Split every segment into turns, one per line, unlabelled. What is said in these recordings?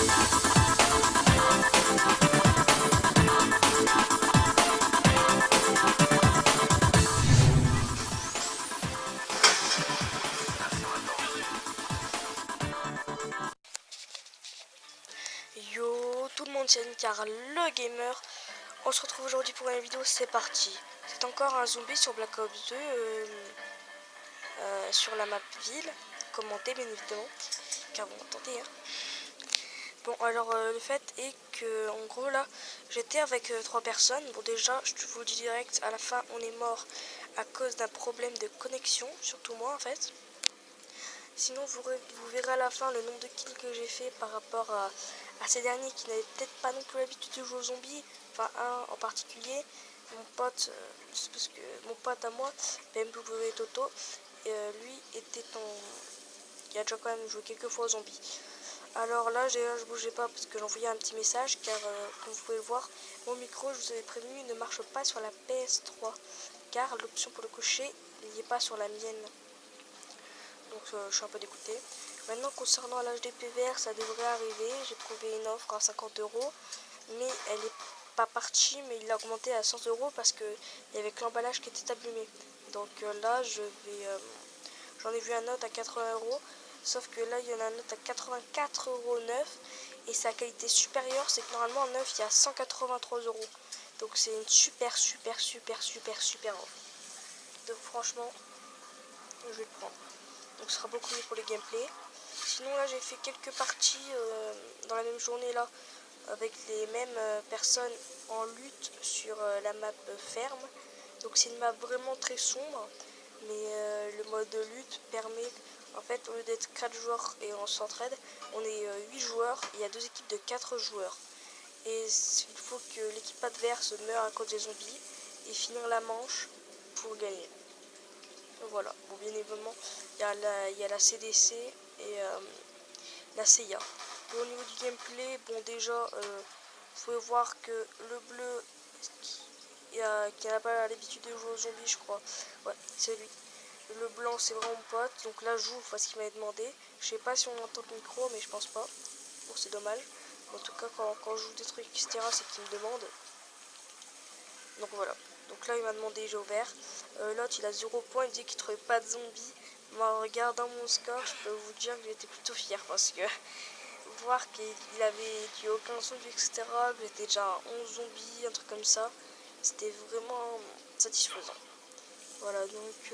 Yo tout le monde, c'est Car le gamer. On se retrouve aujourd'hui pour une vidéo, c'est parti. C'est encore un zombie sur Black Ops 2 sur la map ville, commenté bien évidemment, car vous m'entendez hein. Bon alors le fait est que en gros là j'étais avec 3 personnes. Bon déjà je vous le dis direct, à la fin on est mort à cause d'un problème de connexion, surtout moi en fait. Sinon vous verrez à la fin le nombre de kills que j'ai fait par rapport à ces derniers qui n'avaient peut-être pas non plus l'habitude de jouer aux zombies. Enfin un en particulier, mon pote, c'est parce que mon pote à moi, BMW Toto, lui était il a déjà quand même joué quelques fois aux zombies. Alors là je bougeais pas parce que j'envoyais un petit message car comme vous pouvez le voir, mon micro, je vous avais prévenu, ne marche pas sur la PS3 car l'option pour le cocher n'y est pas sur la mienne. Donc je suis un peu dégoûté. Maintenant concernant l'HD PVR, ça devrait arriver. J'ai trouvé une offre à 50 €, mais elle est pas partie, mais il l'a augmenté à 100 € parce que il y avait que l'emballage qui était abîmé. Donc là j'en ai vu un autre à 80 €, sauf que là il y en a un autre à 84 € neuf, et sa qualité supérieure, c'est que normalement en neuf il y a 183 €. Donc c'est une super offre. Donc franchement je vais le prendre. Donc ce sera beaucoup mieux pour les gameplays. Sinon là j'ai fait quelques parties dans la même journée là avec les mêmes personnes en lutte sur la map ferme. Donc c'est une map vraiment très sombre, mais le mode de lutte permet, en fait au lieu d'être 4 joueurs et on s'entraide, on est 8 joueurs, il y a 2 équipes de 4 joueurs. Et il faut que l'équipe adverse meure à cause des zombies et finir la manche pour gagner. Voilà, bon bien évidemment il y a la CDC et la CIA. Bon, au niveau du gameplay, bon déjà vous pouvez voir que le bleu qui n'a pas l'habitude de jouer aux zombies, je crois, ouais c'est lui. Le blanc c'est vraiment mon pote, donc là je joue parce qu'il m'avait demandé. Je sais pas si on entend le micro, mais je pense pas. Bon c'est dommage. En tout cas quand je joue des trucs etc, c'est qu'il me demande. Donc voilà. Donc là il m'a demandé, j'ai ouvert. L'autre il a 0 points, il dit qu'il trouvait pas de zombies. Moi en regardant mon score, je peux vous dire que j'étais plutôt fier parce que voir qu'il avait tué aucun zombie etc, que j'étais déjà à 11 zombies, un truc comme ça, c'était vraiment satisfaisant. Voilà, donc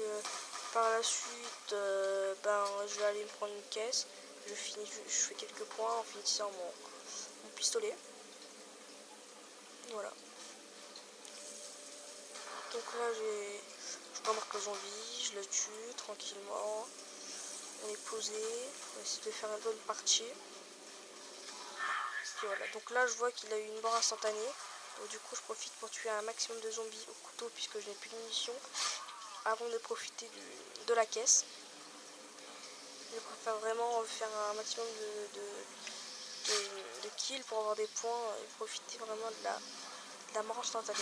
par la suite je vais aller me prendre une caisse. Je fais quelques points en finissant mon pistolet. Voilà. Donc là je remarque le zombie, je le tue tranquillement. On est posé, on va essayer de faire une bonne partie. Et voilà, donc là je vois qu'il a eu une mort instantanée. Donc du coup je profite pour tuer un maximum de zombies au couteau puisque je n'ai plus de munitions avant de profiter de la caisse. Je préfère vraiment faire un maximum de kills pour avoir des points et profiter vraiment de la mort instantanée.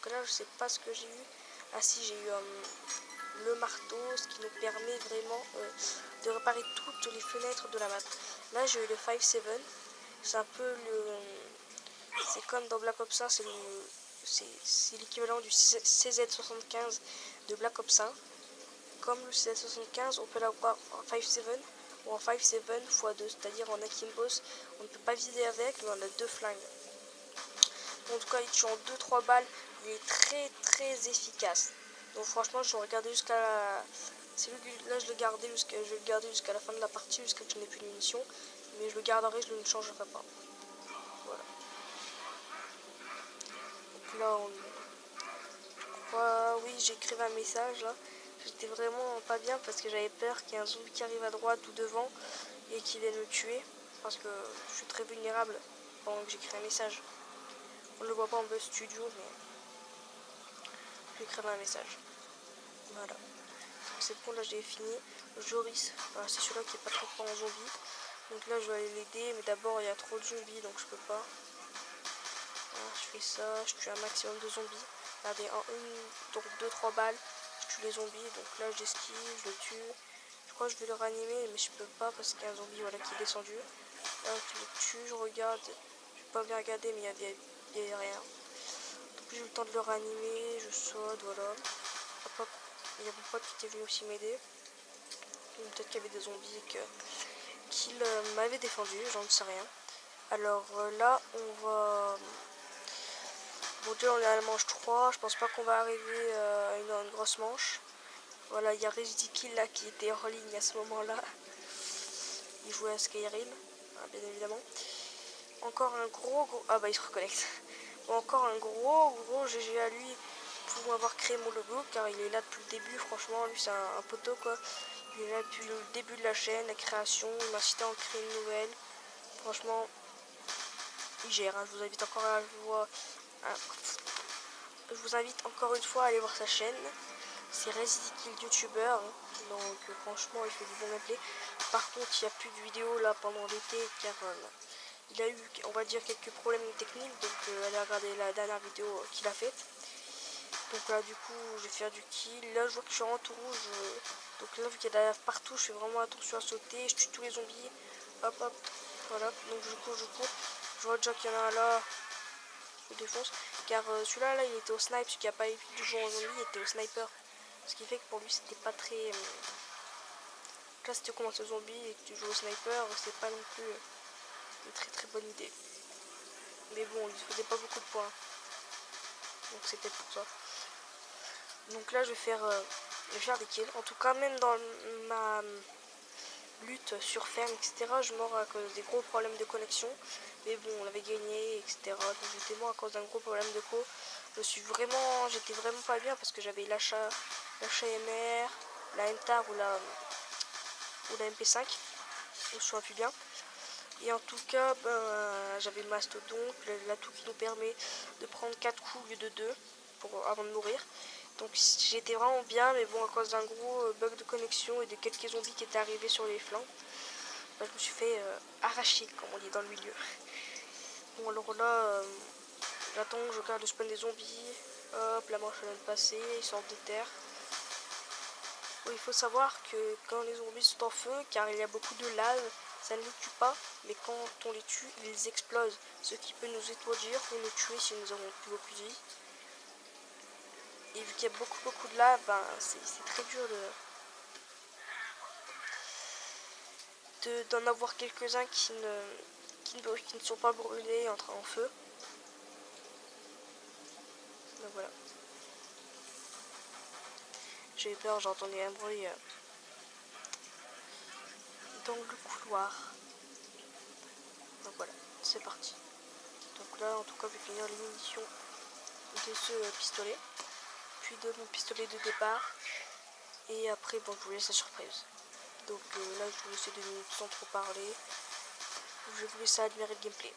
Donc là je sais pas ce que j'ai eu. Ah si, j'ai eu le marteau, ce qui nous permet vraiment de réparer toutes les fenêtres de la map. Là j'ai eu le 5-7, c'est un peu c'est comme dans Black Ops 1, c'est l'équivalent du CZ75 de Black Ops 1. Comme le CZ75, on peut l'avoir en 5-7 ou en 5-7 x2, c'est-à-dire en Akimboss, on ne peut pas viser avec, mais on a 2 flingues. En tout cas, il tue en 2-3 balles, il est très efficace. Donc franchement, je vais regarder jusqu'à la... Là, je vais le garder jusqu'à la fin de la partie, jusqu'à ce que je n'ai plus de munitions. Mais je le garderai, je ne le changerai pas. Voilà. Donc là, je crois... Oui, j'ai écrit un message, là. J'étais vraiment pas bien parce que j'avais peur qu'il y ait un zombie qui arrive à droite ou devant et qu'il vienne me tuer. Parce que je suis très vulnérable pendant que j'écris un message. On ne le voit pas en buzz studio, mais j'écris un message. Voilà. C'est bon, là j'ai fini. Joris, voilà, c'est celui-là qui est pas trop fort en zombie. Donc là je vais aller l'aider, mais d'abord il y a trop de zombies donc je peux pas. Voilà, je fais ça, je tue un maximum de zombies. Regardez, donc 2-3 balles, je tue les zombies. Donc là j'esquive, je le tue. Je crois que je vais le ranimer, mais je peux pas parce qu'il y a un zombie voilà, qui est descendu. Là, je le tue, je regarde. Je vais pas bien regarder, mais il y avait rien. Donc j'ai eu le temps de le réanimer, je saute, voilà. Hop, hop. Il y a mon pote qui était venu aussi m'aider. Peut-être qu'il y avait des zombies qu'il m'avait défendu, j'en sais rien. Alors là, on va... Bon, déjà, on est à la manche 3. Je pense pas qu'on va arriver à une grosse manche. Voilà, il y a Residikil là qui était en ligne à ce moment-là. Il jouait à Skyrim, hein, bien évidemment. Encore un gros... Ah bah, il se reconnecte. Bon, encore un gros GG à lui pour avoir créé mon logo, car il est là depuis le début. Franchement, lui, c'est un poteau, quoi. Il est là depuis le début de la chaîne, la création. Il m'a incité à en créer une nouvelle. Franchement, il gère. Hein. Je vous invite encore à voir... Je vous invite encore une fois à aller voir sa chaîne. C'est Residikil YouTuber. Hein. Donc franchement, il fait du bon gameplay. Par contre, il n'y a plus de vidéos là pendant l'été car il a eu, on va dire, quelques problèmes techniques. Donc allez regarder la dernière vidéo qu'il a faite. Donc là, du coup, je vais faire du kill. Là, je vois que je suis en tout rouge. Donc là, vu qu'il y a de la lave partout, je fais vraiment attention à sauter. Je tue tous les zombies. Hop, hop. Voilà. Donc je cours, je cours. Je vois déjà qu'il y en a un là. Je le défonce. Car celui-là, là, il était au snipe. Celui qui n'a pas eu de jouer en zombie, il était au sniper. Ce qui fait que pour lui, c'était pas très... Là, si tu commences au zombie et que tu joues au sniper, c'est pas non plus une très bonne idée. Mais bon, il faisait pas beaucoup de points. Donc c'est peut-être pour ça. Donc là, je vais faire des kills. En tout cas, même dans ma lutte sur ferme, etc., je mors à cause des gros problèmes de connexion. Mais bon, on avait gagné, etc. Donc j'étais mort à cause d'un gros problème de co. J'étais vraiment pas bien parce que j'avais l'achat MR, la MTAR ou la MP5. Je me souviens plus bien. Et en tout cas, j'avais Mastodon, l'atout qui nous permet de prendre 4 coups au lieu de 2 avant de mourir. Donc j'étais vraiment bien, mais bon, à cause d'un gros bug de connexion et de quelques zombies qui étaient arrivés sur les flancs, je me suis fait arracher, comme on dit dans le milieu. Bon, alors là, j'attends, je regarde le spawn des zombies. Hop, la manche vient de passer, ils sortent de terre. Bon, il faut savoir que quand les zombies sont en feu, car il y a beaucoup de lave, ça ne les tue pas, mais quand on les tue, ils explosent, ce qui peut nous étourdir ou nous tuer si nous avons plus beaucoup de vie. Et vu qu'il y a beaucoup de lave, c'est très dur d'en avoir quelques-uns qui ne sont pas brûlés en feu. Donc voilà. J'ai eu peur, j'entendais un bruit dans le couloir. Donc voilà, c'est parti. Donc là, en tout cas, je vais finir les munitions de ce pistolet, puis de mon pistolet de départ, et après, bon, je vous laisse la surprise. Donc là, je vous laisse 2 minutes sans trop parler. Je vous laisse admirer le gameplay.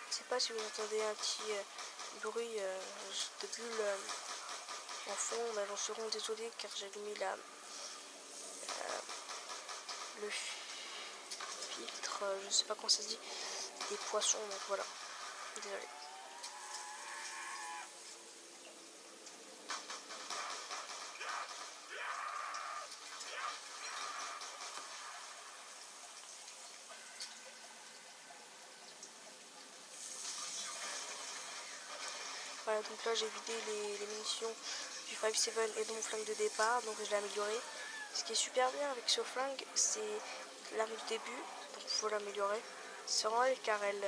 Je sais pas si vous entendez un petit bruit de bulle en fond, mais j'en serais désolé car j'ai mis le filtre, je sais pas comment ça se dit, des poissons, donc voilà, désolé. Voilà, donc là j'ai vidé les munitions du 5.7 et de mon flingue de départ, donc je l'ai amélioré. Ce qui est super bien avec ce flingue, c'est l'arme du début, donc il faut l'améliorer. C'est vraiment elle car elle,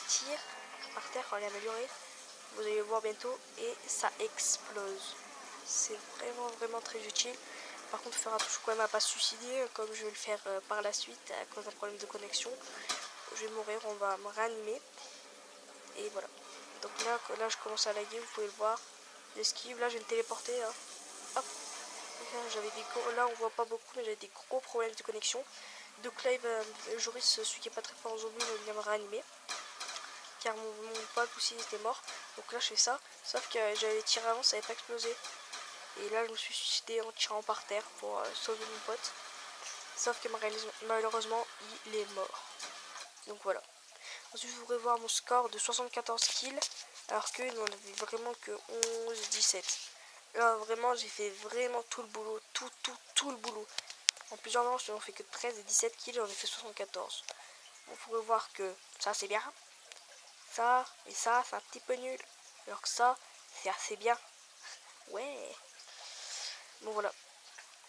tire par terre quand elle est améliorée. Vous allez le voir bientôt et ça explose. C'est vraiment très utile. Par contre, il faut faire attention quand même à pas se suicider, comme je vais le faire par la suite à cause d'un problème de connexion. Je vais mourir, on va me réanimer. Et voilà. Donc là je commence à laguer, vous pouvez le voir. J'esquive, là je vais me téléporter. Là. Hop. Là on voit pas beaucoup, mais j'avais des gros problèmes de connexion. Donc là, Joris, celui qui est pas très fort en zombie, il vient me réanimer. Car mon pote aussi était mort. Donc là je fais ça. Sauf que j'avais tiré avant, ça n'avait pas explosé. Et là je me suis suicidé en tirant par terre pour sauver mon pote. sauf que malheureusement il est mort. Donc voilà. Ensuite vous pourrez voir mon score de 74 kills, alors qu'il n'en avait vraiment que 11, 17. Là vraiment j'ai fait vraiment tout le boulot, tout le boulot. En plusieurs manches on fait que 13 et 17 kills, j'en ai fait 74. Vous pourrez voir que ça c'est bien, ça et ça c'est un petit peu nul, alors que ça c'est assez bien. Ouais. Bon voilà.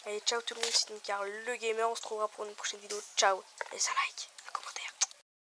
Allez, ciao tout le monde, c'est Car le gamer, on se retrouvera pour une prochaine vidéo. Ciao, laisse un like.